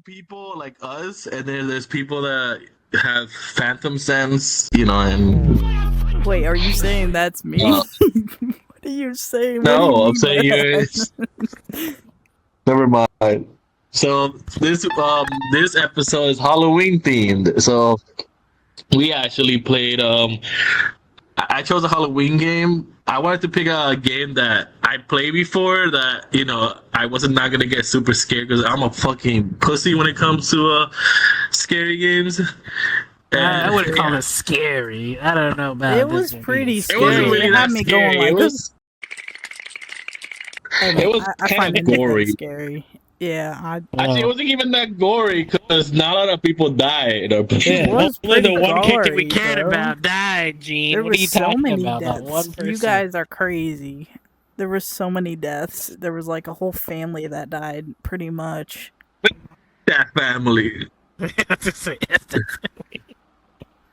people like us, and then there's people that have phantom sense, you know, and Wait, are you saying that's me? uh, What are you saying? What do you no, I'm mean by saying you. that? Never mind. So this episode is Halloween themed. So we actually played. I chose a Halloween game. I wanted to pick a game that I played before that I wasn't not gonna get super scared because I'm a fucking pussy when it comes to scary games. I And wouldn't call yeah, it scary. I don't know about It this was one pretty being it wasn't scary. really It that had me going scary. It like, was hey it man, was I kind find of anything gory. scary. Yeah, Actually, it wasn't even that gory because not a lot of people died. it Yeah, was only the pretty one character we gory, cared bro. about died, Gene. There What are was you so talking many about? That deaths. one You person. guys are crazy. There were so many deaths. There was like a whole family that died, pretty much. That family. That's just say, yes,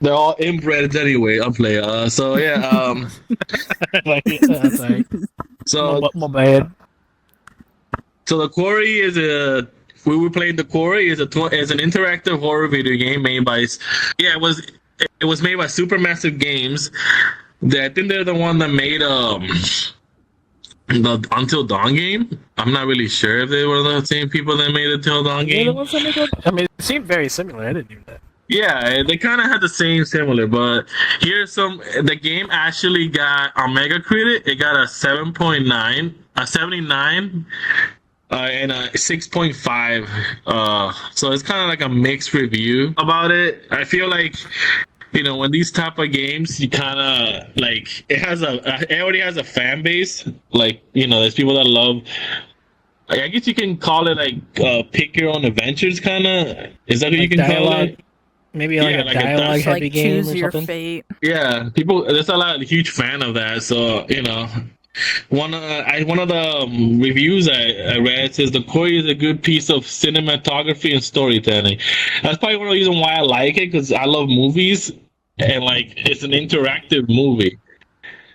They're all inbreds anyway. I'm playing. So yeah. sorry. So My bad. So the Quarry is a we were playing the Quarry is an interactive horror video game made by it was made by Supermassive Games. I think they're the one that made the Until Dawn game. I'm not really sure if they were the same people that made the Until Dawn Yeah, the game. ones that make it. I mean, it seemed very similar. I didn't do that. Yeah, they kind of had the same similar, but here's some. The game actually got on Metacritic. It got a 7.9, a 79, and a 6.5. So it's kind of like a mixed review about it. I feel like when these type of games, you kind of like it already has a fan base. Like there's people that love. I guess you can call it like pick your own adventures, kind of. Is that what Like you can call dialogue, it? maybe like Yeah, a like a dialogue It's heavy like game choose or your something. fate. Yeah, people. There's a lot huge fan of that. So one of the reviews I read says the Quarry is a good piece of cinematography and storytelling. That's probably one of the reasons why I like it because I love movies and like it's an interactive movie.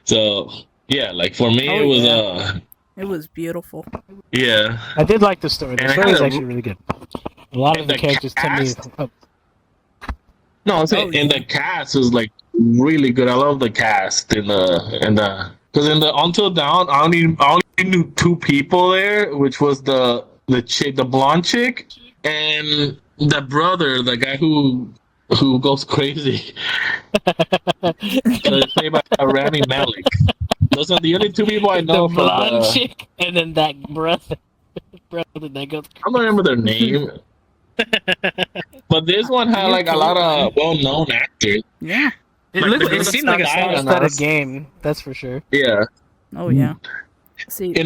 So yeah, like for me Oh, it was yeah. It was beautiful. yeah. I did like the story. The And it story had is a- actually really good. A lot of and the the characters to me. cast- No, I'm saying Oh, and yeah. the cast was like really good. I love the cast in the because in the Until Dawn I only knew two people there, which was the chick, the blonde chick, and the brother, the guy who goes crazy. So it's played by Rami Malek. Those are the only two people I The know from blonde the. chick and then that brother that goes. I don't remember their name, but this one had You're like a lot Caitlin. of well-known actors. Yeah. It, Like, looked, the girl it that seemed like a died on star-studded us. game. That's for sure. Yeah. Oh, yeah. See, There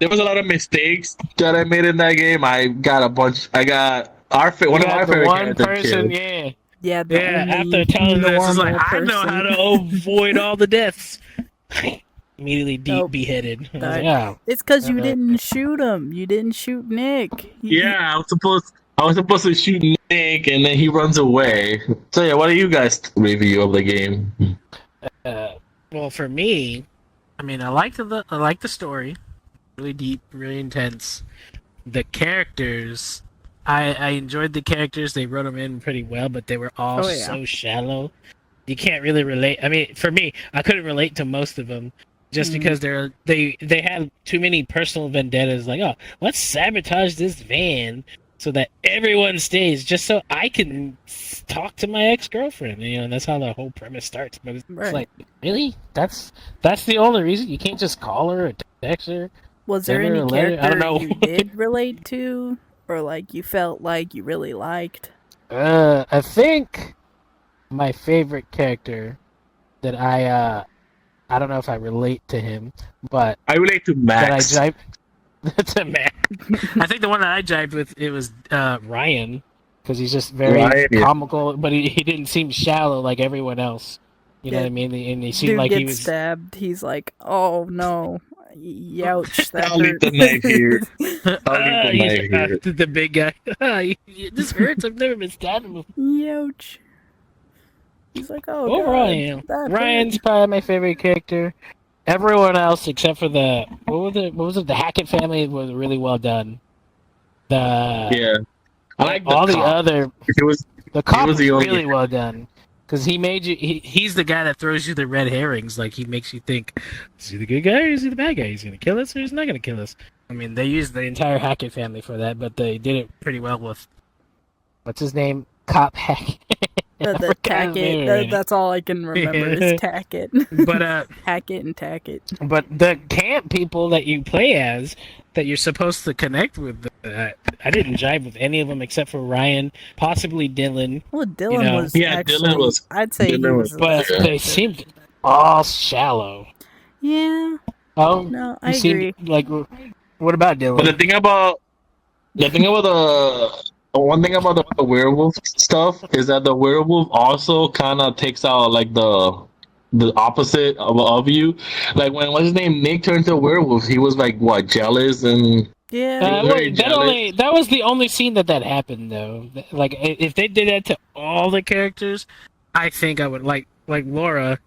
was a lot of mistakes that I made in that game. I got one of our You favorite got the one characters person, killed. yeah. yeah, the Yeah, only after telling us, it's like, normal I know how person. to avoid all the deaths. Immediately Nope. beheaded. I was That- like, yeah. It's because you Uh-oh. didn't shoot him. You didn't shoot Nick. Yeah, I was supposed to shoot Nick, and then he runs away. So yeah, what do you guys review of the game? Well, for me, I mean, I liked the story, really deep, really intense. The characters, I enjoyed the characters. They wrote them in pretty well, but they were all Oh, yeah. so shallow. You can't really relate. I mean, for me, I couldn't relate to most of them. Just because they have too many personal vendettas, like, oh, let's sabotage this van so that everyone stays, just so I can talk to my ex-girlfriend. And that's how the whole premise starts. But it's Right. like, really? That's the only reason? You can't just call her or text her? Was there Send her any a letter? I character don't know. you did relate to, or like you felt like you really liked? I think my favorite character that I don't know if I relate to him, but I relate to that I Max. jive to Max. I think the one that I jived with it was Ryan, because he's just very Ryan, yeah. comical, but he didn't seem shallow like everyone else. You know Yeah. what I mean? And he seemed Dude like gets he was. He's he's like, oh no, youch, that I'll leave hurt. the knife here. Ah, I'll leave the knife here. the big guy. This hurts. I've never been stabbed before. Youch. He's like, oh Overall, God, yeah. that Ryan's hurt. probably my favorite character. Everyone else except for what was it? The Hackett family was really well done. Yeah, I like all the the cop. other. It was The cop was was the only- really well done because he made you. He's the guy that throws you the red herrings. Like he makes you think, is he the good guy or is he the bad guy? He's gonna kill us or he's not gonna kill us. I mean, they used the entire Hackett family for that, but they did it pretty well with what's his name, Cop Hackett. I The forgot his name Tackett. already. That's all I can remember is Tackett. But Hackett and Tackett. but the camp people that you play as that you're supposed to connect with, I didn't jive with any of them except for Ryan, possibly Dylan. Well, Dylan know, was yeah, actually. Dylan was- I'd say Dylan he was- was. But Yeah. they seemed all shallow. Yeah. Oh, No, you I seemed agree. like. What about Dylan? But the thing about one thing about the werewolf stuff is that the werewolf also kind of takes out like the opposite of you. Like when what's his name, Nick turned to a werewolf, he was like what, jealous and Yeah. very jealous. that was the only scene that happened though. Like if they did that to all the characters, I think I would like Laura.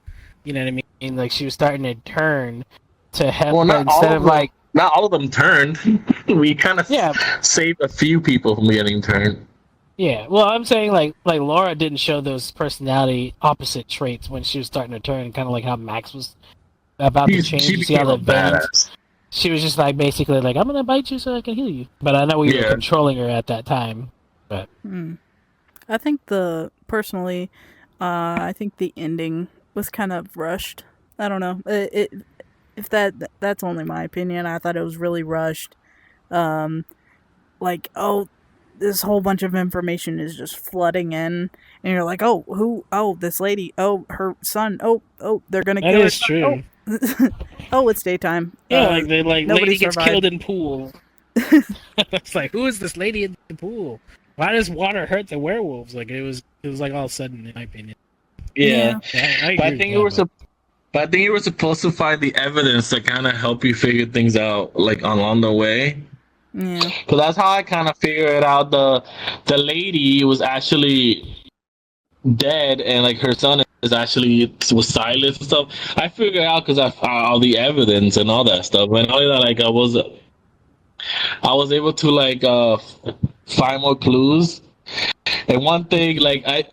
You know what I mean? Like she was starting to turn to have Well, not all instead of of them. like Not all of them turned. We kind of Yeah. saved a few people from getting turned. yeah. Well, I'm saying like Laura didn't show those personality opposite traits when she was starting to turn, kind of like how Max was about to change. She You see how became a the veins. badass. She was just like basically like I'm gonna bite you so I can heal you. But I know we were Yeah. controlling her at that time. I think personally, I think the ending was kind of rushed. I don't know. If that's only my opinion. I thought it was really rushed. Like, oh, this whole bunch of information is just flooding in, and you're like, oh, who? Oh, this lady. Oh, her son. Oh, they're gonna That kill her is son. true. Oh. Oh, it's daytime. Yeah, like the nobody lady gets survived. killed in pool. It's like, who is this lady in the pool? Why does water hurt the werewolves? Like it was like all of a sudden, in my opinion. Yeah. Yeah, I But I agree think with that, I think you were supposed to find the evidence to kind of help you figure things out, like along the way. Yeah. So that's how I kind of figured out the lady was actually dead, and like her son is actually was silenced and stuff. I figured out because I found all the evidence and all that stuff. And all that, like I was able to like find more clues. And one thing, like at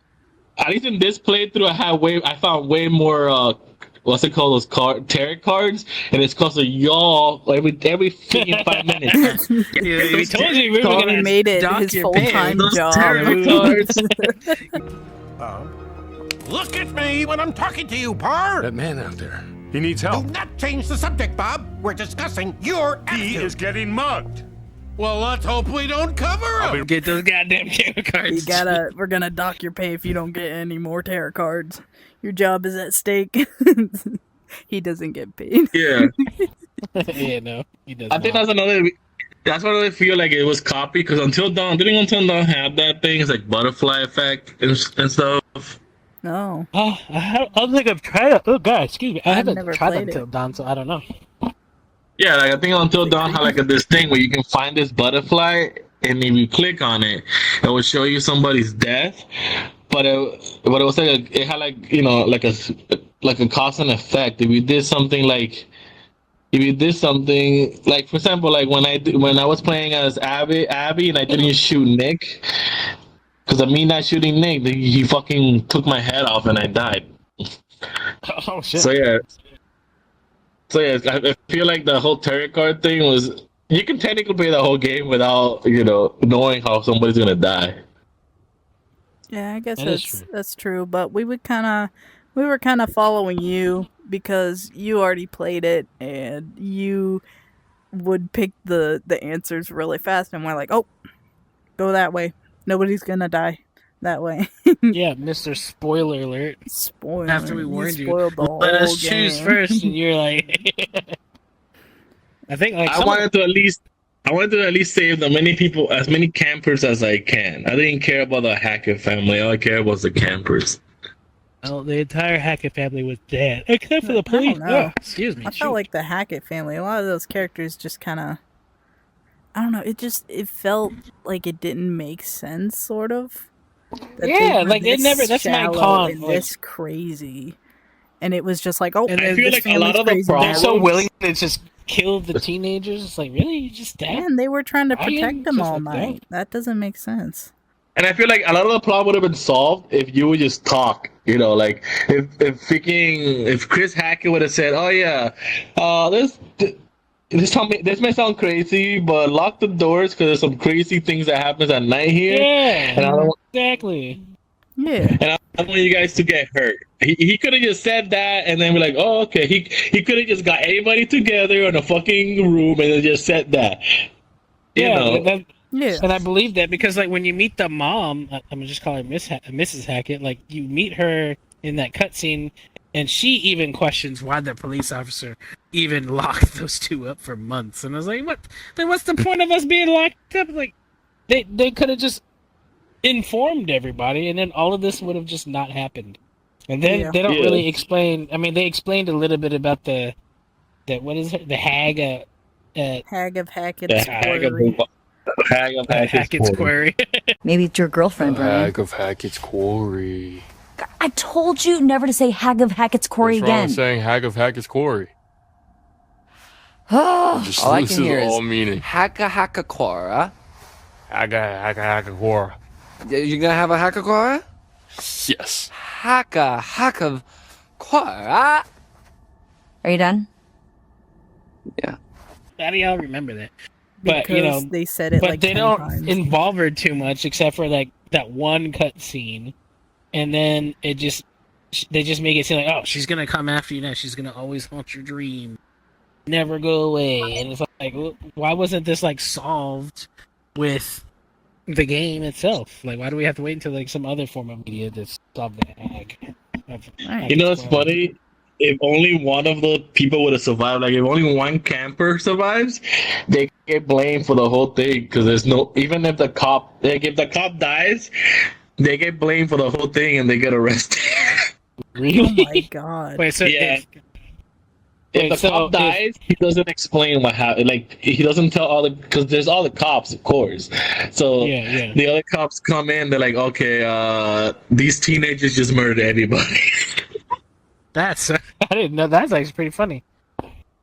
least in this playthrough, I found way more what's it called, those tarot cards, and it's cost a y'all every freaking 5 minutes. Yeah, we told you we were He gonna made it dock his your full-time pants. job. Tarot cards. Look at me when I'm talking to you, Par. That man out there, he needs Do help. not change the subject, Bob. We're discussing your He attitude. is getting mugged. Well, let's hope we don't cover him. Get those goddamn tarot cards. We're gonna dock your pay if you don't get any more tarot cards. Your job is at stake. He doesn't get paid. Yeah. Yeah, no, he does. I think that's another. That's why I feel like it was copied, because Until Dawn have that thing. It's like butterfly effect and stuff. No. Oh, I don't think I've tried it. Oh god, excuse me. I I've haven't never tried played Until it. Dawn, so I don't know. Yeah, like I think Until Dawn had like this thing where you can find this butterfly, and if you click on it, it will show you somebody's death. But it was like it had like, you know, like a cause and effect. If you did something like for example, like when I was playing as Abby and I didn't shoot Nick, because of me not shooting Nick, he fucking took my head off and I died. Oh shit. So yeah, I feel like the whole tarot card thing was, you can technically play the whole game without, you know, knowing how somebody's gonna die. Yeah, I guess That is that's true. But we were kind of following you because you already played it and you would pick the answers really fast, and we're like, oh, go that way. Nobody's gonna die that way. Yeah, Mr. Spoiler alert. Spoiled. After we warned you, spoiled the let whole us choose game. first, and you're like, I think like I wanted to at least save as many campers as I can. I didn't care about the Hackett family. All I cared was the campers. well, the entire Hackett family was dead, except for the I police. don't know. Oh, excuse me. I felt like the Hackett family. A lot of those characters just kind of, I don't know. It felt like it didn't make sense, sort of. That they Yeah, were like, it this never- that's my shallow con, and like- this crazy, and it was just like, oh, And I feel this like a lot family's of the crazy now. they're so willing to just killed the teenagers. It's like, really? You just stabbed? And they were trying to Ryan? protect them Just all like that? night. That doesn't make sense. And I feel like a lot of the problem would have been solved if you would just talk. You know, like if Chris Hackett would have said, "Oh yeah, this might sound crazy, but lock the doors because there's some crazy things that happens at night here, and I Yeah, don't, exactly. Yeah. and I don't want you guys to get hurt." He could have just said that, and then be like, "Oh, okay." He could have just got everybody together in a fucking room and then just said that. You know. Yeah. And I believe that because, like, when you meet the mom, I'm gonna just call her Mrs. Hackett. Like, you meet her in that cutscene, and she even questions why the police officer even locked those two up for months. And I was like, what? Then what's the point of us being locked up? Like, they could have just informed everybody, and then all of this would have just not happened. And then they don't really explain. I mean, they explained a little bit about the what is it? The hag. Hag of Hackett's Quarry. Hag of Hackett's Quarry. Maybe it's your girlfriend, Brian. Hag of Hackett's Quarry. I told you never to say Hag of Hackett's Quarry What's wrong again. with saying Hag of Hackett's Quarry? Oh, Just All I loses can hear all is meaning. haka haka quora. Haka Quora. You gonna have a haka quora? Yes. Haka haka quora. are you done? Yeah. How do y'all remember that? But Because they said it but like they 10 don't times. involve her too much, except for like that one cut scene, and then they just make it seem like, oh, she's gonna come after you now. She's gonna always haunt your dream, never go away. And it's like, why wasn't this like solved with the game itself? Like, why do we have to wait until like some other form of media to solve the hag? You know what's funny? If only one of the people would have survived, like if only one camper survives, they get blamed for the whole thing because there's no. Even if the cop, like if the cop dies, they get blamed for the whole thing and they get arrested. Really? Oh my god. Wait, so Yeah. If wait, the so cop dies, he doesn't explain what happened. Like he doesn't tell all the because there's all the cops, of course. So Yeah. the other cops come in. They're like, okay, these teenagers just murdered everybody. That's I didn't know. That's actually pretty funny.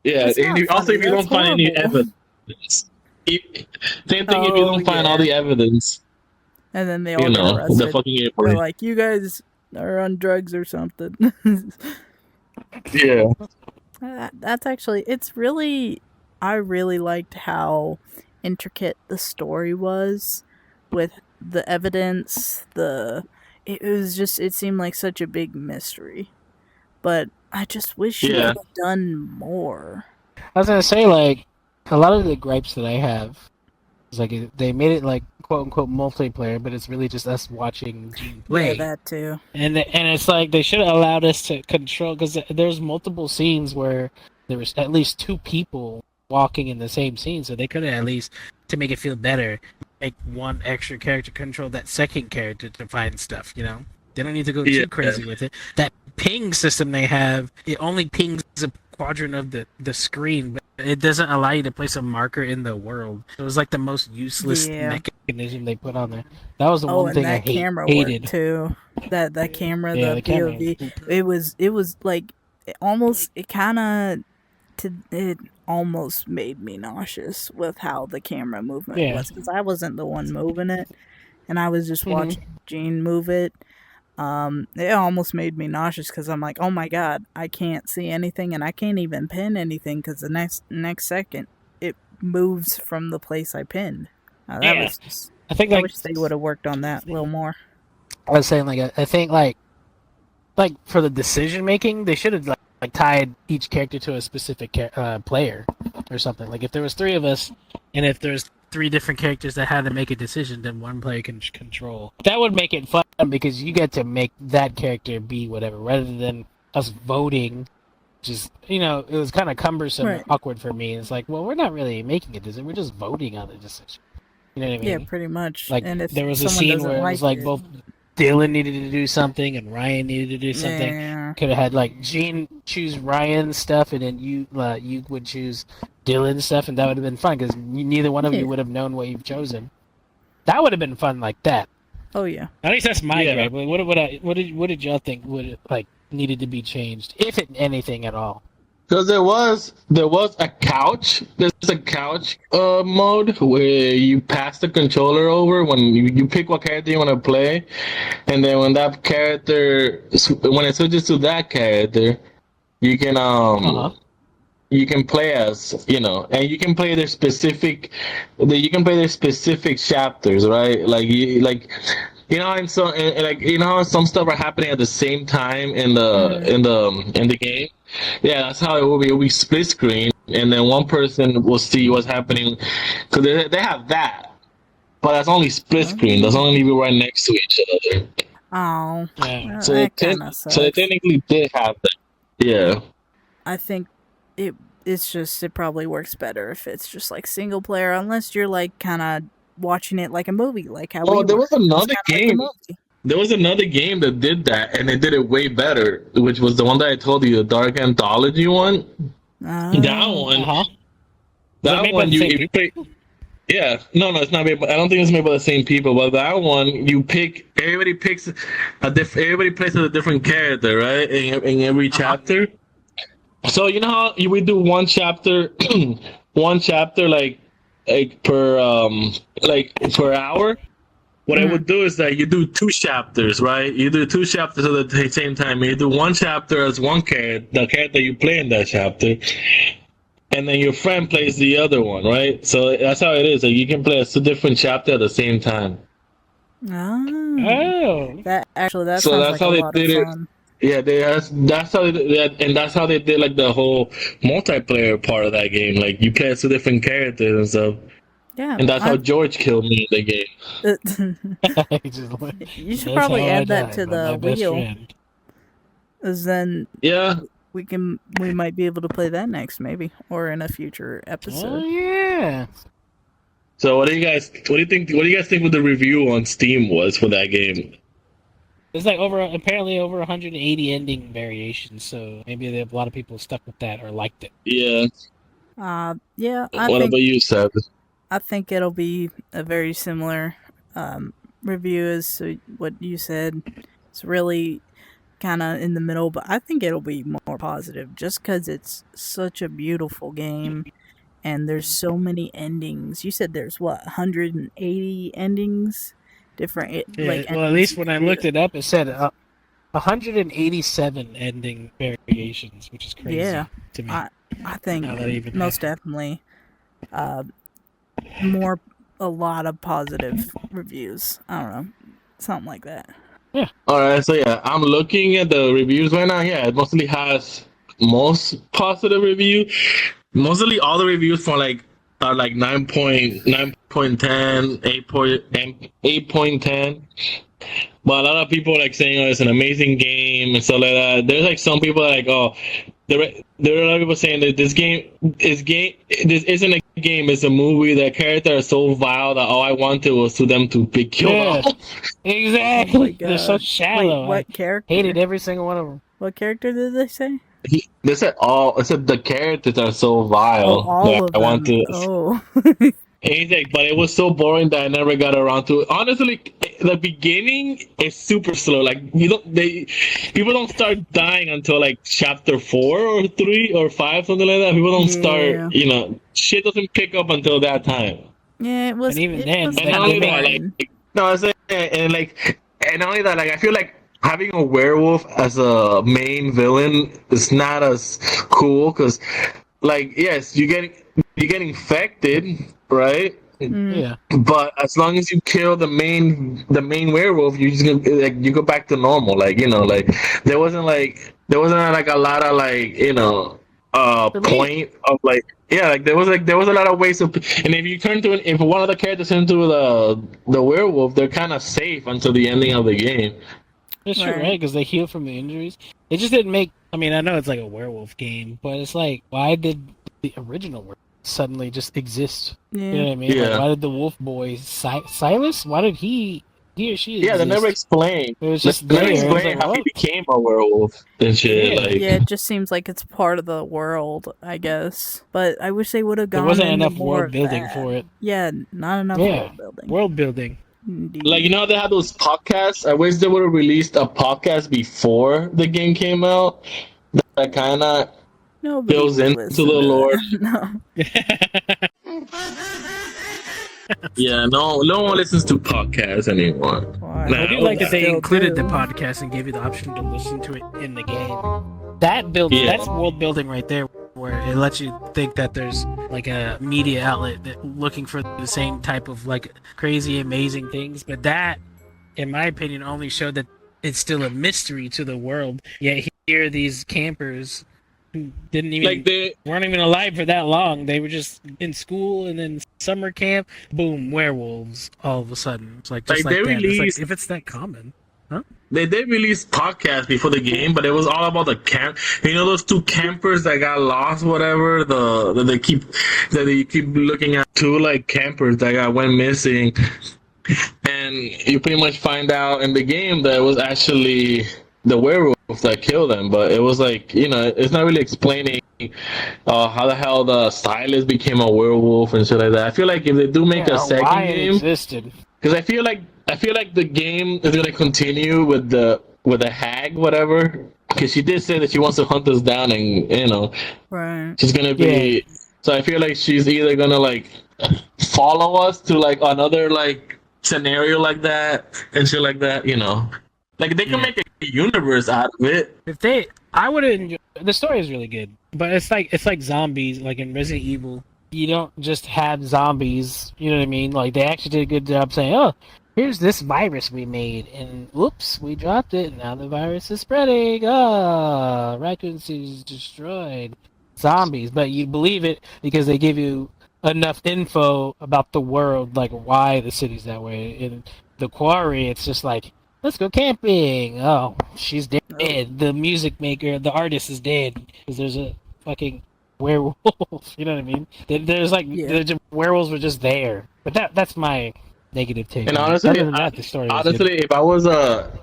Yeah, That's and not also funny, if you don't that's find any horrible. evidence. Same thing if you don't find all the evidence. And then they all You get know, arrested. the fucking They're airport. like, you guys are on drugs or something. Yeah. That's actually, it's really, I really liked how intricate the story was with the evidence. It was just, it seemed like such a big mystery. But I just wish you Yeah. could have done more. I was gonna say, like, a lot of the gripes that I have is like they made it like quote unquote multiplayer, but it's really just us watching Gene play. Yeah, that too. And it's like they should have allowed us to control, because there's multiple scenes where there was at least two people walking in the same scene, so they could have at least, to make it feel better, make one extra character control that second character to find stuff. You know, they don't need to go Yeah. too crazy with it. That ping system they have, it only pings a quadrant of the screen, but it doesn't allow you to place a marker in the world. It was like the most useless Yeah. mechanism they put on there. That was the Oh, one and thing I that camera hated. worked too. That camera, Yeah, the the camera. POV, it was like it almost made me nauseous with how the camera movement Yeah. was, because I wasn't the one moving it, and I was just Mhm. watching Gene move it. It almost made me nauseous because I'm like, oh my god, I can't see anything, and I can't even pin anything because the next second it moves from the place I pinned. That Yeah. was just. I think I like wish they would have worked on that a little more. I was saying, like, I think like for the decision making, they should have like tied each character to a specific player or something. Like if there was three of us, and if there's three different characters that had to make a decision, then one player can control. That would make it fun because you get to make that character be whatever, rather than us voting. Just, you know, it was kind of cumbersome Right. and awkward for me. It's like, well, we're not really making a decision; we're just voting on the decision. You know what I mean? Yeah, pretty much. Like and if there was a someone scene doesn't where it was like it, both Dylan needed to do something and Ryan needed to do something. Yeah. Could have had like Gene choose Ryan's stuff, and then you would choose Dylan's stuff, and that would have been fun because neither one of Yeah. you would have known what you've chosen. That would have been fun like that. Oh yeah. At least that's my Yeah. gripe. Like, what did y'all think would like needed to be changed, if it, anything at all? Because there was a couch. There's a couch mode where you pass the controller over when you pick what character you want to play, and then when that character when it switches to that character, you can you can play as, and you can play their specific chapters, right? How some stuff are happening at the same time in the game. Yeah, that's how it will be. It will be split screen, and then one person will see what's happening because they have that, but that's only split screen. That's only be right next to each other. Oh, Yeah. So that kind of sucks. they technically did have that. Yeah. I think it probably works better if it's just like single player, unless you're like kind of watching it like a movie, like how Oh, we there were. was another It's kinda like a game. movie. There was another game that did that, and they did it way better, which was the one that I told you, the Dark Anthology one. That Oh. one, Uh-huh. that made by one, the you, same if you play. Yeah, no, it's not made. I don't think it's made by the same people. But that one, you pick. Everybody picks Everybody plays as a different character, right? In every chapter. So you know how we do one chapter, one chapter like per per hour. What I would do is that you do two chapters, right? You do two chapters at the same time. You do one chapter as one character, the character you play in that chapter, and then your friend plays the other one, right? So that's how it is. Like you can play two different chapters at the same time. Oh. Oh. That sounds So that's like how a they lot did of it. fun. Yeah, that's how they did that, and that's how they did like the whole multiplayer part of that game. Like you play as two different characters and stuff. Yeah. And that's how George killed me in the game. You should That's probably how I add that died to by my the best wheel, friend. as then Yeah. we might be able to play that next, maybe, or in a future Oh episode. yeah. So what do you guys think what the review on Steam was for that game? There's like apparently over 180 ending variations, so maybe a lot of people stuck with that or liked it. Yeah. Yeah. What about you, Seb? I think it'll be a very similar review as what you said. It's really kind of in the middle, but I think it'll be more positive just because it's such a beautiful game and there's so many endings. You said there's 180 endings? Different, Yeah, well, at least when I looked it up, it said 187 ending variations, which is crazy to me. I think Now that even most definitely a lot of positive reviews. I don't know, something like that. All right, so yeah, I'm looking at the reviews right now. Yeah, it mostly has most positive review. Mostly all the reviews for are like 9.10, 8.10. But a lot of people like saying, "Oh, it's an amazing game" and stuff like that. There's like some people like, "Oh, there are a lot of people saying that this isn't a game, it's a movie. The characters are so vile that all I wanted was to them to be killed Yeah. off." Exactly. Oh my They're so God. shallow. Wait, what character? I hated every single one of them. What character did they say? They said the characters are so vile. Oh, all that of I want them. to. Oh. He's like, but it was so boring that I never got around to it. Honestly, the beginning is super slow. Like people don't start dying until like chapter 4 or 3 or 5, something like that. People don't start, shit doesn't pick up until that time. Yeah, it was. And even it then, was they And not kinda only that, boring. and not only that, like I feel like having a werewolf as a main villain is not as cool because, like, yes, you get infected, right? Yeah. But as long as you kill the main werewolf, you just you go back to normal. Like there wasn't like a lot of point of there was a lot of ways of, and if one of the characters turn into the werewolf, they're kind of safe until the ending of the game. That's true, right? Because they heal from the injuries. It just didn't make. I mean, I know it's like a werewolf game, but it's like, why did the original werewolf suddenly just exist? Yeah. You know what I mean? Yeah. Like, why did the wolf boy Silas? Why did he or she? Yeah, they exist? never explained. It was just They never there. It was explained like, how he what? became a werewolf and shit. Yeah. Like, Yeah, it just seems like it's part of the world, I guess. But I wish they would have There gone wasn't into enough more world of building that. for it. Yeah, not enough Yeah. world building. World building. Indeed. like you know how they had those podcasts? I wish they would have released a podcast before the game came out. That kind of Nobody Goes would into listen the to Lord. that. No. Yeah, no one listens to podcasts anymore. Why? Nah, I do like that they Still included the do. podcast and gave you the option to listen to it in the game. That builds Yeah. that's world building right there, where it lets you think that there's like a media outlet that looking for the same type of like crazy amazing things. But that, in my opinion, only showed that it's still a mystery to the world. Yet here these campers who didn't even like they weren't even alive for that long. They were just in school and then summer camp. Boom, werewolves all of a sudden. It's like just Like, like they that. It's like, released- if it's that common, huh? they did release podcasts before the game, but it was all about the camp. You know those two campers that got lost, whatever. That they keep looking at, two like campers that went missing, and you pretty much find out in the game that it was actually the werewolf that killed them. But it was like, it's not really explaining how the hell the stylist became a werewolf and shit like that. I feel like if they do make a why second it game, existed. because I feel like the game is gonna continue with the hag, whatever. Because she did say that she wants to hunt us down, and Right. she's gonna be. So I feel like she's either gonna like follow us to like another like scenario like that and shit like that. Like they can make a universe out of it. I would enjoy. The story is really good, but it's like zombies. Like in Resident Evil, you don't just have zombies. You know what I mean? Like they actually did a good job saying, "Oh, here's this virus we made, and whoops, we dropped it. And now the virus is spreading. Ah, Raccoon City's destroyed. Zombies." But you believe it because they give you enough info about the world, like why the city's that way. In the quarry, it's just like, let's go camping. Oh, she's dead. The music maker, the artist is dead because there's a fucking werewolf. You know what I mean? There's like the werewolves were just there. But that's my negative take. And on it. honestly, Other than that, the story was good. if I was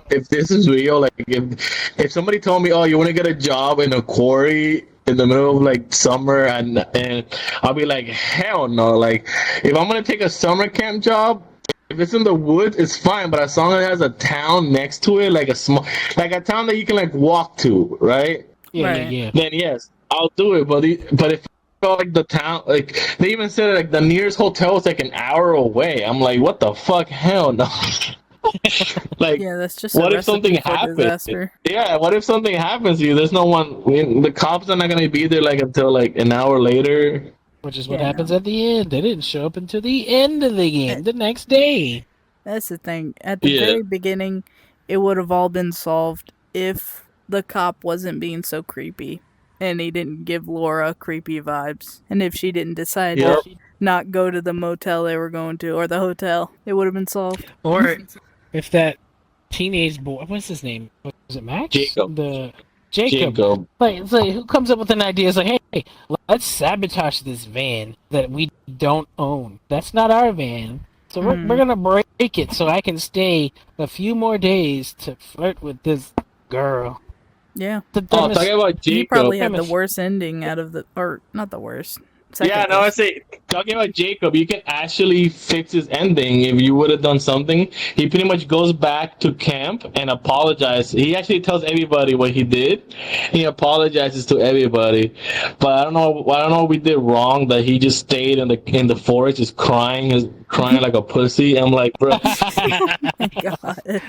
if this is real, like if somebody told me, oh, you want to get a job in a quarry in the middle of like summer, and I'll be like, hell no. Like if I'm gonna take a summer camp job, if it's in the woods, it's fine, but as long as it has a town next to it, like a town that you can like walk to, right? Yeah. Then yes, I'll do it. But if like the town, like they even said like the nearest hotel is like an hour away. I'm like, what the fuck? Hell no. Like, Yeah, that's just what a if something recipe for happens? disaster. Yeah, what if something happens to you? There's no one. The cops are not gonna be there like until like an hour later. Which is what Yeah, happens no. at the end. They didn't show up until the end of the game, the next day. That's the thing. At the Yeah. very beginning, it would have all been solved if the cop wasn't being so creepy and he didn't give Laura creepy vibes. And if she didn't decide Yep. to not go to the motel they were going to or the hotel, it would have been solved. Or if that teenage boy, what's his name? Was it Max? Jacob. Jacob. Like, it's like, who comes up with an idea? It's like, hey, let's sabotage this van that we don't own. That's not our van. So we're gonna break it so I can stay a few more days to flirt with this girl. Yeah. The Oh, dumbest. talking about He Jacob. probably had the Premise. worst ending out of the, or not the worst. Second Yeah, no, I worst. say talking about Jacob, you can actually fix his ending if you would have done something. He pretty much goes back to camp and apologizes. He actually tells everybody what he did. He apologizes to everybody, but I don't know what we did wrong that he just stayed in the forest, just crying like a pussy. I'm like, bro. God.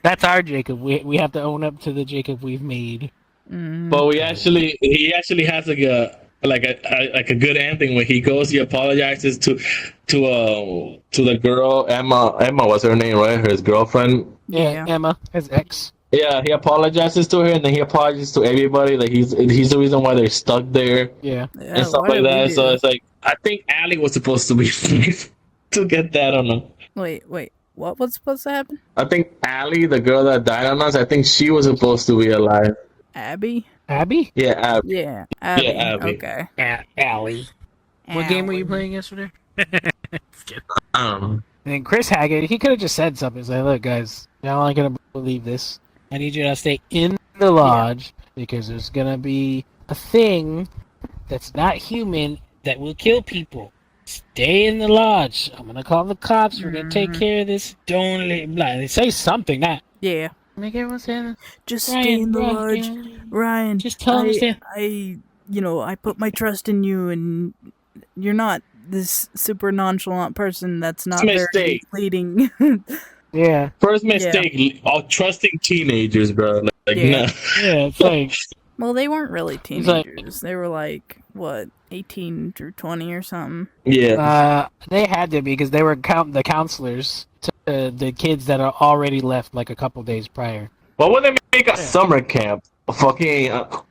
That's our Jacob. We have to own up to the Jacob we've made. But he actually has like a good ending where he goes, he apologizes to the girl Emma was her name, right? His girlfriend. Yeah, Emma, his ex. Yeah, he apologizes to her, and then he apologizes to everybody that he's the reason why they're stuck there Yeah. and stuff why like did we that. do So that? it's like, I think Allie was supposed to be to get that on her. Wait. What was supposed to happen? I think Allie, the girl that died on us, I think she was supposed to be alive. Abby? Abby? Yeah, Abby. Yeah. Abby. Abby. Okay. Allie. What game were you playing yesterday? I don't know. And then Chris Haggard, he could have just said something. He's like, look, guys, y'all aren't going to believe this. I need you to stay in the lodge because there's going to be a thing that's not human that will kill people. Stay in the lodge. I'm going to call the cops. We're going to take care of this. Don't let... Blah. They say something, not... Yeah. Make everyone say Just Ryan, stay in the Ryan, lodge. Ryan, just tell him to stay. I I put my trust in you, and you're not this super nonchalant person that's not very Mistake. leading. Yeah, First mistake, trusting teenagers, bro. Like, Yeah. nah. yeah. It's like Well, they weren't really It's like- teenagers. They were like, what, 18 through 20 or something? Yeah. they had to be because they were the counselors to the kids that are already left like a couple days prior. What would they make a summer camp? Fucking after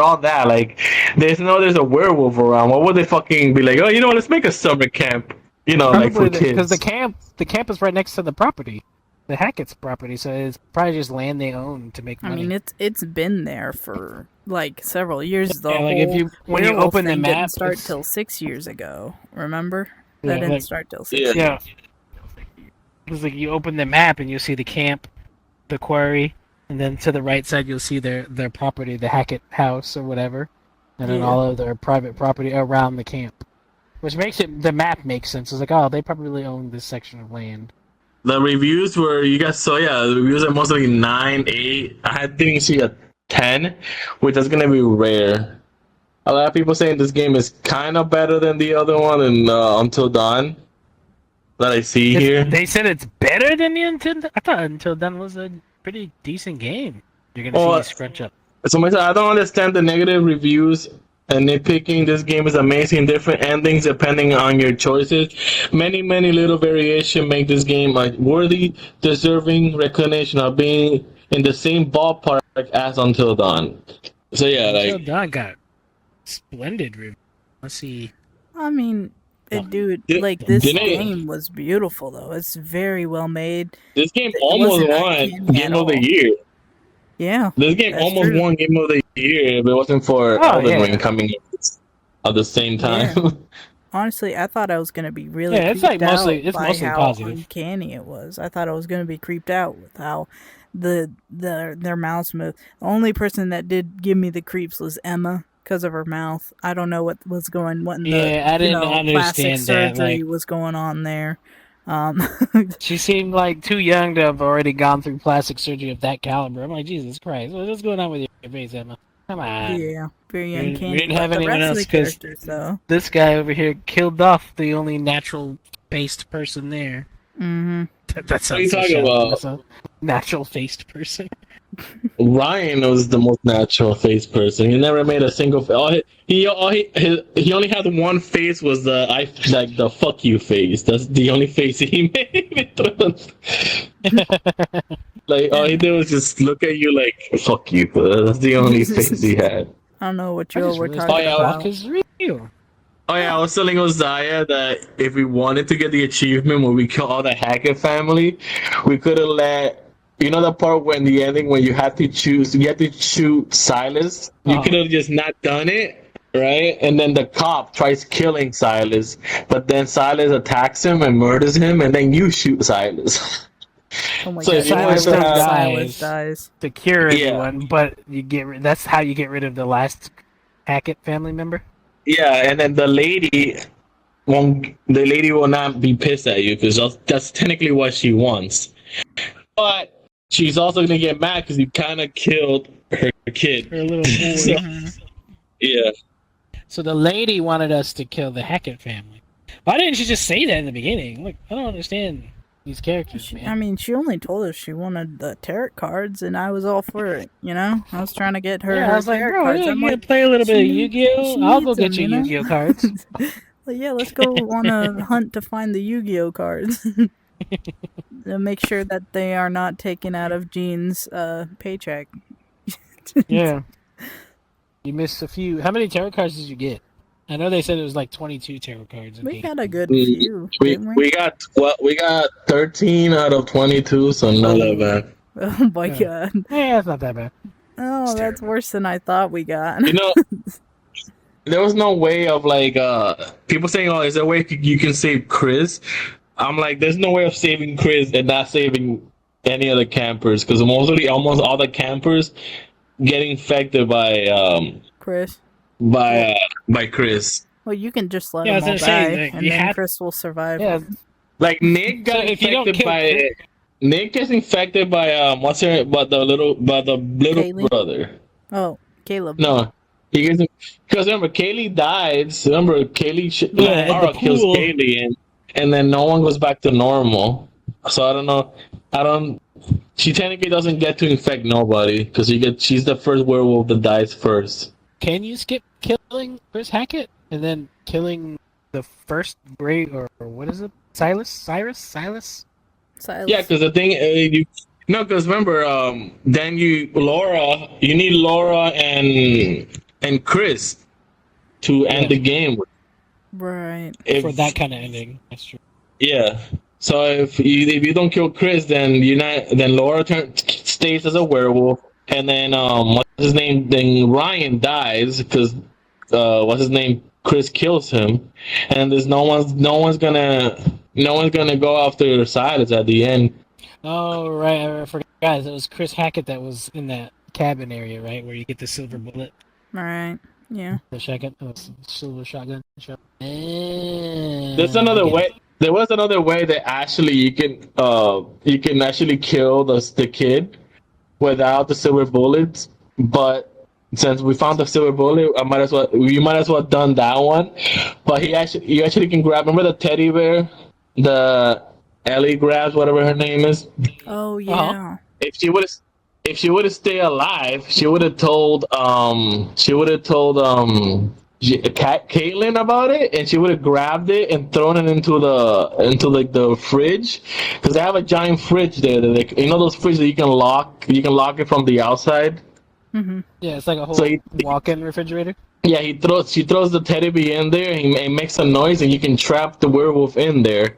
all that, like, there's a werewolf around. What would they fucking be like? Oh, you know what? Let's make a summer camp. Like for kids. Because the camp is right next to the property, the Hackett's property, so it's probably just land they own to make I money. mean, it's been there for like several years. The Yeah, like, whole if you- when you werewolf open the thing map, didn't start it's- till 6 years ago. Remember? Yeah, That didn't like- start till 6 Yeah. years. Yeah, because like you open the map and you see the camp, the quarry, and then to the right side you'll see their property, the Hackett house or whatever, and then Yeah. all of their private property around the camp, which makes the map make sense. It's like, oh, they probably own this section of land. The reviews were the reviews are mostly 9, 8. I didn't see a 10, which is gonna be rare. A lot of people saying this game is kind of better than the other one, and Until Dawn that I see here. They said it's better than the Until. I thought Until Dawn was a pretty decent game. You're gonna see me scrunch up. So I don't understand the negative reviews and nitpicking. This game is amazing. Different endings depending on your choices. Many little variation make this game a worthy, deserving recognition of being in the same ballpark as Until Dawn. So yeah, Until like Dawn got splendid reviews. Let's see. I mean, dude, Did- like this didn't it- game was beautiful though. It's very well made. this game It almost wasn't won uncanny Game at of the all. Year. Yeah. This game That's almost true. won Game of the Year if it wasn't for Oh, Elden yeah. Ring coming at the same time. Honestly, I thought I was gonna be really Yeah, it's creeped like mostly- out it's by mostly how positive. uncanny it was. I thought I was gonna be creeped out with how their mouths move. The only person that did give me the creeps was Emma because of her mouth. I don't know what was going what in the Yeah, I didn't plastic understand that, surgery like- was going on there. She seemed like too young to have already gone through plastic surgery of that caliber. I'm like, Jesus Christ, what's going on with your face, Emma? Come on. yeah, very We uncanny. didn't but have the anyone rest of else the 'cause- characters, though. This guy over here killed off the only natural-faced person there. Mm-hmm. That What are you sounds so talking shallow. about? That's a natural-faced person. Ryan was the most natural face person. He never made a single. He only had one face was the fuck you face. That's the only face he made. Like all he did was just look at you like fuck you. That's the only face he had. I don't know what I you just were realized talking yeah, the about. fuck is real. Oh yeah, I was telling Ozaya that if we wanted to get the achievement where we kill all the Hackett family, we could have let the part when the ending when you have to shoot Silas. You Oh. could have just not done it, right? And then the cop tries killing Silas, but then Silas attacks him and murders him, and then you shoot Silas. Oh my So god, if you Silas wanted to still have- Silas dies. To cure Yeah. anyone, but that's how you get rid of the last Hackett family member. Yeah, and then the lady will not be pissed at you because that's technically what she wants. But she's also gonna get mad because you kind of killed her kid. Her little boy. So- Yeah, So the lady wanted us to kill the Hackett family. Why didn't she just say that in the beginning? Like, I don't understand these characters, I man. mean, she only told us she wanted the tarot cards, and I was all for it. I was trying to get her. Yeah, her I was like, tarot bro, cards. yeah, I'm you gonna like, play a little bit of she Yu-Gi-Oh? I'll go needs get them, you Yu-Gi-Oh cards. yeah, let's go on a hunt to find the Yu-Gi-Oh cards. To make sure that they are not taken out of Jean's paycheck. Yeah. You missed a few. How many tarot cards did you get? I know they said it was like 22 tarot cards. I We think. got a good we few, we, didn't we? we got 13 out of 22, so not that bad. Oh my Yeah. god. Yeah, it's not that bad. Oh, that's worse than I thought we got. There was no way of people saying, "Oh, is there a way you can save Chris?" I'm like, there's no way of saving Chris and not saving any of the campers because almost all the campers get infected by Chris. by Chris. Well, you can just let Yeah, I them all was gonna say, die, like, and you then have- Chris will survive. Yeah, Like Nick got So if you don't infected kill by Chris- Nick gets infected by what's her but the little Kaylee? brother. Oh, Caleb. No, he gets because remember Kaylee dies. Remember Kaylee, Yeah, in the Laura kills pool. Kaylee, and then no one goes back to normal. So I don't know. I don't. She technically doesn't get to infect nobody because she's the first werewolf that dies first. Can you skip killing Chris Hackett and then killing the first Gray or what is it? Silas? Silas. Yeah, because the thing no, because remember, then you need Laura and Chris to end the game. Right. For that kind of ending. That's true. Yeah. So if you don't kill Chris, then Laura stays as a werewolf, and then what's his name? Then Ryan dies because what's his name? Chris kills him, and there's no one's gonna go after Silas at the end. Oh right, I forgot. It was Chris Hackett that was in that cabin area, right, where you get the silver bullet. Right. Yeah. The shotgun, silver shotgun shot. There's another way. There was another way that actually you can actually kill the kid without the silver bullets, but since we found the silver bullet, you might as well done that one. But you actually can grab. Remember the teddy bear, the Ellie grabs, whatever her name is. Oh yeah. If she would have stayed alive, she would have told Caitlin about it, and she would have grabbed it and thrown it into the fridge, because they have a giant fridge there. That those fridges that you can lock it from the outside. Mm-hmm. Yeah, it's like a whole walk-in refrigerator. Yeah, she throws the teddy bear in there, and it makes a noise, and you can trap the werewolf in there.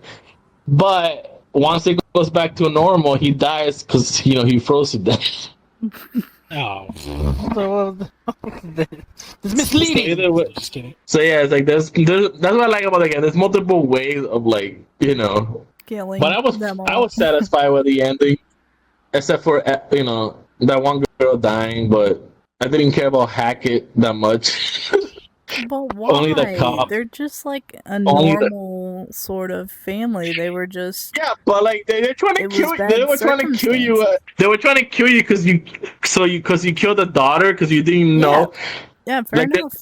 But once it goes back to normal, he dies because he froze to death. Oh, it's misleading. So either way, just kidding. So yeah, it's like that's what I like about the game. There's multiple ways of killing. But I was satisfied with the ending, except for that one girl dying. But I didn't care about Hackett that much. But why? Only the cop. They're just like a normal sort of family. They were just but like they're trying to kill you. They were trying to kill you. They were trying to kill you because you killed the daughter because you didn't know. Yeah, fair enough.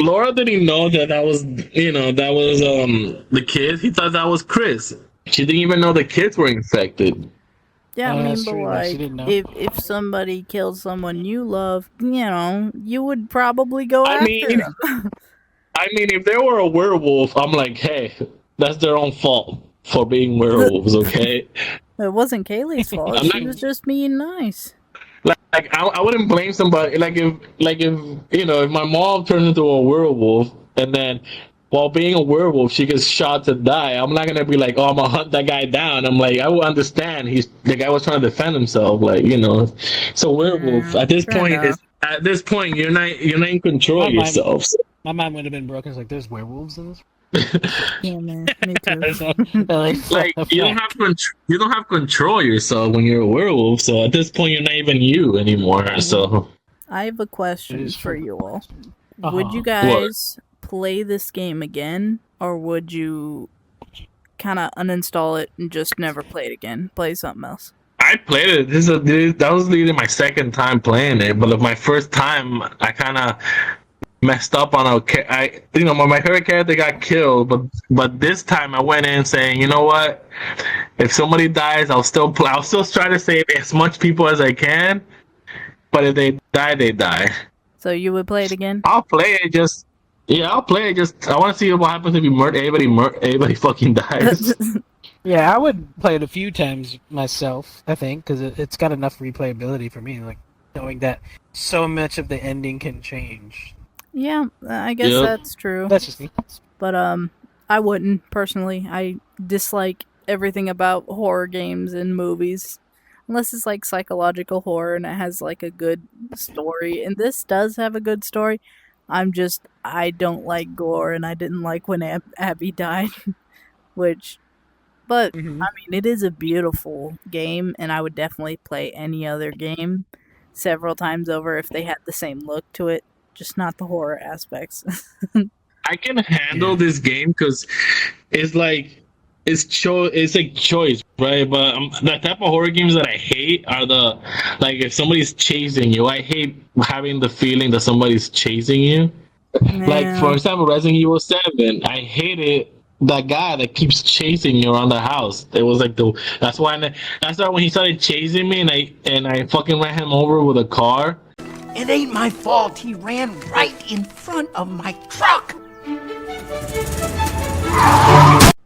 Laura didn't know that was the kid. He thought that was Chris. She didn't even know the kids were infected. Yeah, I mean, that's but true. like, She didn't know. if somebody kills someone you love, you would probably go after them. I mean, if they were a werewolf, I'm like, hey, that's their own fault for being werewolves, okay? It wasn't Kaylee's fault. She was just being nice. Like I wouldn't blame somebody. If my mom turns into a werewolf and then while being a werewolf she gets shot to die, I'm not gonna be like, oh, I'm gonna hunt that guy down. I'm like, I will understand. The guy was trying to defend himself, So werewolf at this point you're not in control of yourself. My mind would have been broken. It's like, there's werewolves in this. Yeah, man, me too. You don't have control of yourself when you're a werewolf. So at this point, you're not even you anymore. So I have a question for you all. Uh-huh. Would you guys play this game again, or would you kind of uninstall it and just never play it again? Play something else. I played it. That was literally my second time playing it. But my first time, I kind of messed up on my favorite character got killed, but this time I went in saying, you know what, if somebody dies, I'll still try to save as much people as I can, but if they die, they die. So you would play it again? I'll play it I want to see what happens if you everybody fucking dies. Yeah, I would play it a few times myself, I think, because it's got enough replayability for me, like knowing that so much of the ending can change. Yeah, I guess that's true. That's just me. But I wouldn't personally. I dislike everything about horror games and movies, unless it's like psychological horror and it has like a good story. And this does have a good story. I don't like gore, and I didn't like when Abby died. But I mean, it is a beautiful game, and I would definitely play any other game several times over if they had the same look to it. Just not the horror aspects. I can handle this game because it's like it's like choice, right? But the type of horror games that I hate are the like if somebody's chasing you. I hate having the feeling that somebody's chasing you. Like for Yeah. example, Resident Evil 7, I hated that guy that keeps chasing you around the house. It was like that's why when he started chasing me and I fucking ran him over with a car. It ain't my fault he ran right in front of my truck.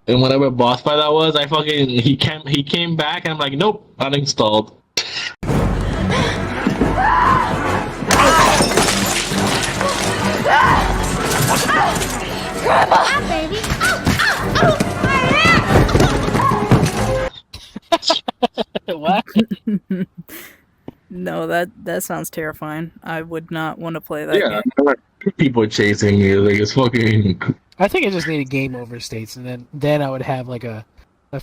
And whatever boss fight that was, he came back and I'm like, nope, uninstalled. What? No, that sounds terrifying. I would not want to play that Yeah, game. people chasing you like it's fucking. I think I just needed game over states, and then I would have like a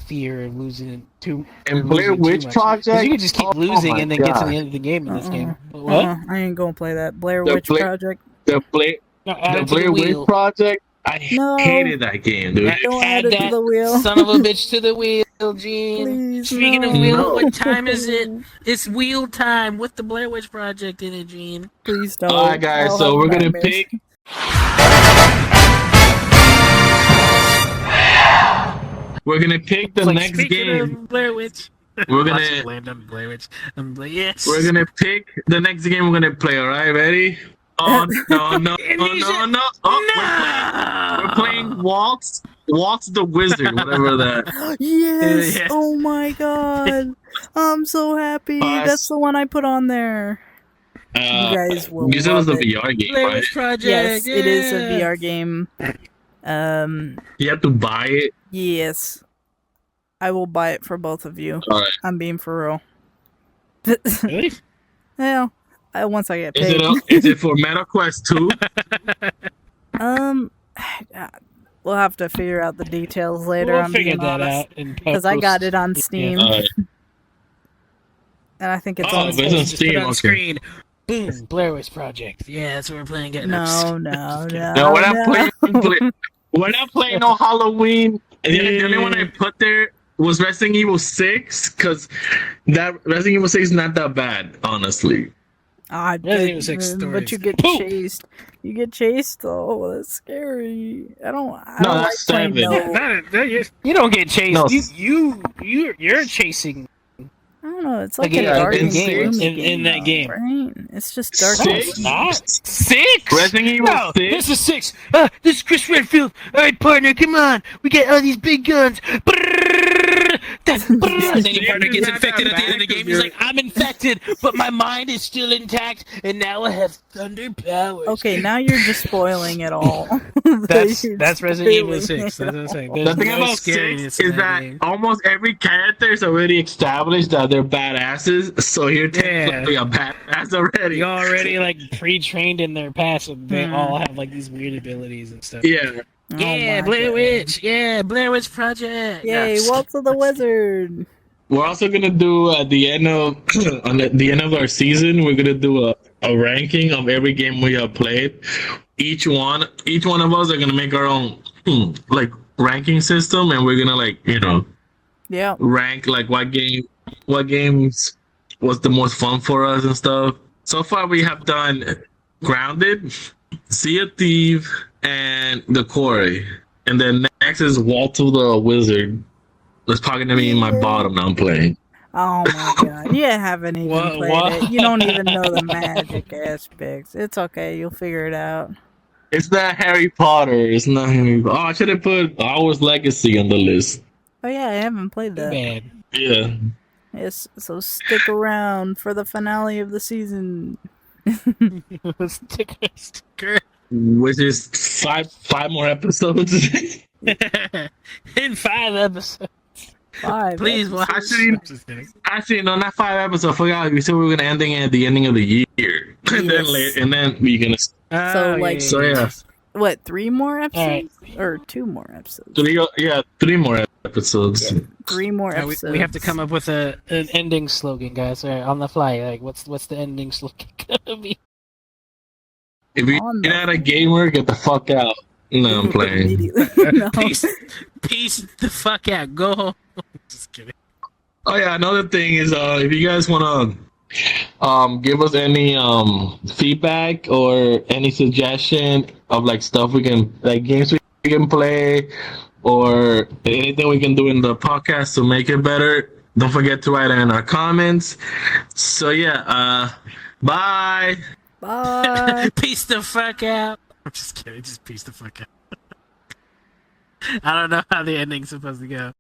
fear of losing too. And Blair Witch Project. You can just keep Oh losing my and then get to God. the end of the game in this game. Uh-uh. What? I ain't gonna play that. Blair The Witch Bla- Project. The Blair No, add the it to Blair Witch wheel. Project. I No. hated that game, dude. Don't Add add it to that the wheel. son of a bitch to the wheel, Gene. Please, Speaking of no. wheel, No. what time is it? It's wheel time with the Blair Witch Project in it, Gene. Please don't. All right, guys. I'll So have we're gonna nightmares. pick. We're gonna pick the Like, next speaking game. of Blair Witch. We're Watch gonna it land on Blair Witch. Yes. we're gonna pick the next game we're gonna play. All right, ready? Oh no! Oh, we're playing Waltz the Wizard, whatever that. Yes! Yeah. Oh my god! I'm so happy. Us. That's the one I put on there. You guys will You said it was a love it. VR game, Blair right? Witch Project. Yes, it is a yeah. VR game. You have to buy it. Yes. I will buy it for both of you. All right. I'm being for real. Really? Well, once I get Is paid. is it for Meta Quest 2? We'll have to figure out the details later. We'll I'm figure being that honest. out. Because I got it on Steam, Alright. and I think it's Oh, on it's Steam. on Just put it Steam, on okay. screen. Boom, Blair Witch Project. Yeah, that's what we're playing. Getting No, No, we're not playing no Halloween. The only one I put there was Resident Evil 6, because that Resident Evil 6 is not that bad, honestly. Resident Evil 6 story but is you get poop. chased. You get chased. Oh, that's scary. I don't No, like that's playing 7. no. You don't get chased. No. You're chasing. I don't know. It's like Like, a yeah, dark in game, six- in that though, game. right? It's just dark. No, Six? it's not. 6? Resident Evil No, 6? this is 6. This is Chris Redfield. All right, partner, come on. We got all these big guns. Then your partner gets infected at the end of the game. He's like, I'm infected, but my mind is still intact, and now I have thunder powers. Okay, now you're just spoiling it all. That's You're Resident Evil spoiling 6. it That's what I'm saying. all. There's The thing no about scariness 6 in is that game. almost every character is already established that they're badasses, so you're technically a badass already. You're already like pre-trained in their past, and they all have like these weird abilities and stuff. Yeah. Oh Yeah, my Blair God. Witch. Yeah, Blair Witch Project. Yay, Waltz of the Wizard. We're also gonna do at the end of the end of our season, we're gonna do a ranking of every game we have played. Each one of us are gonna make our own like ranking system, and we're gonna Yeah. rank like what games was the most fun for us and stuff. So far, we have done Grounded, Sea of Thieves, and The Quarry, and then next is Waltz of the Wizard. That's probably gonna be in my bottom now I'm playing. Oh my god. You haven't even played What? it. You don't even know the magic aspects. It's okay. You'll figure it out. It's not Harry Potter. It's not Harry Potter. Oh, I should have put Hogwarts Legacy on the list. Oh yeah, I haven't played that. Man. Yeah. Yes, so stick around for the finale of the season. Sticker. Which is five more episodes. In 5 episodes. 5. Please watch. Actually, no, not 5 episodes. I forgot. We said we were gonna ending at the ending of the year. Yes. and then we're gonna. So, like- So yeah, What, 3 more episodes? Alright. Or 2 more episodes? 3 more episodes. 3 more Yeah, episodes. we have to come up with an ending slogan, guys. All right, on the fly. Like, what's the ending slogan gonna be? If you're On the- not a gamer, get the fuck out. No, I'm playing. Immediately. No. Peace the fuck out. Go home. Just kidding. Oh yeah, another thing is if you guys wanna give us any feedback or any suggestion of like stuff we can like games we can play or anything we can do in the podcast to make it better, don't forget to write in our comments. So yeah, bye. Bye. Peace the fuck out. I'm just kidding. Just peace the fuck out. I don't know how the ending's supposed to go.